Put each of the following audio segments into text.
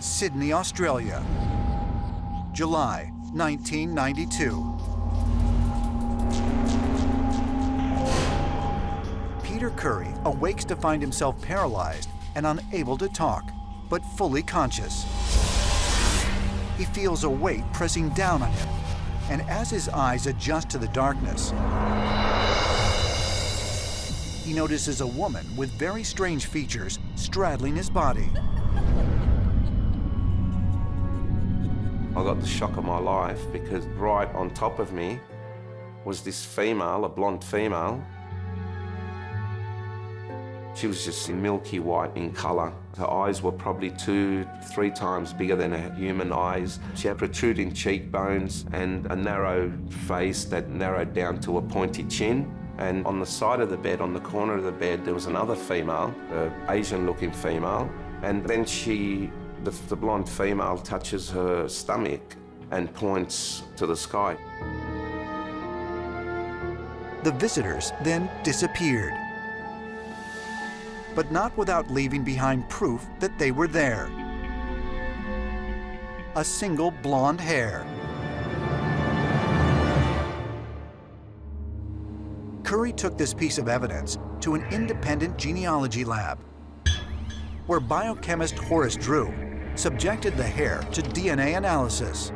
Sydney, Australia, July 1992. Peter Khoury awakes to find himself paralyzed and unable to talk, but fully conscious. He feels a weight pressing down on him, and as his eyes adjust to the darkness, he notices a woman with very strange features straddling his body. I got the shock of my life because right on top of me was this female, a blonde female. She was just milky white in colour. Her eyes were probably 2-3 times bigger than her human eyes. She had protruding cheekbones and a narrow face that narrowed down to a pointy chin. And on the side of the bed, on the corner of the bed, there was another female, an Asian-looking female. And then the blonde female touches her stomach and points to the sky. The visitors then disappeared, but not without leaving behind proof that they were there. A single blonde hair. Khoury took this piece of evidence to an independent genealogy lab, where biochemist Horace Drew subjected the hair to DNA analysis.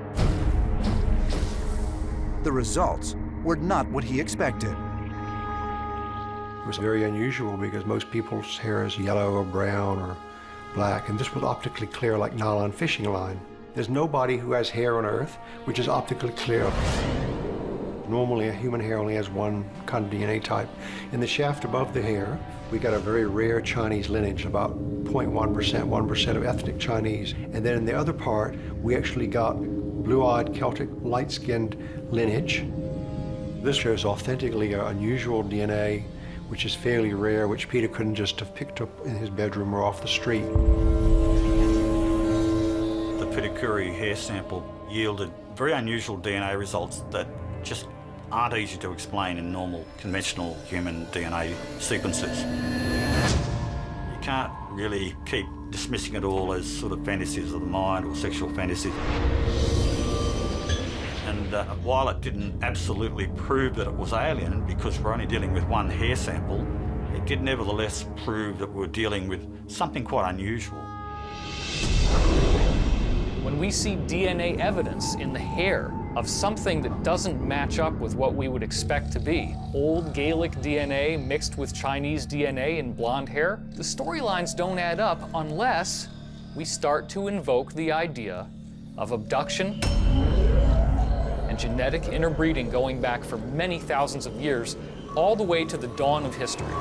The results were not what he expected. It was very unusual because most people's hair is yellow or brown or black, and this was optically clear like nylon fishing line. There's nobody who has hair on Earth which is optically clear. Normally, a human hair only has one kind of DNA type. In the shaft above the hair, we got a very rare Chinese lineage, about 0.1%, 1% of ethnic Chinese. And then in the other part, we actually got blue-eyed Celtic light-skinned lineage. This shows authentically unusual DNA, which is fairly rare, which Peter couldn't just have picked up in his bedroom or off the street. The Peter Khoury hair sample yielded very unusual DNA results that just aren't easy to explain in normal, conventional human DNA sequences. You can't really keep dismissing it all as sort of fantasies of the mind or sexual fantasies. And while it didn't absolutely prove that it was alien, because we're only dealing with one hair sample, it did nevertheless prove that we were dealing with something quite unusual. When we see DNA evidence in the hair of something that doesn't match up with what we would expect to be, old Gaelic DNA mixed with Chinese DNA in blonde hair, the storylines don't add up unless we start to invoke the idea of abduction and genetic interbreeding going back for many thousands of years, all the way to the dawn of history.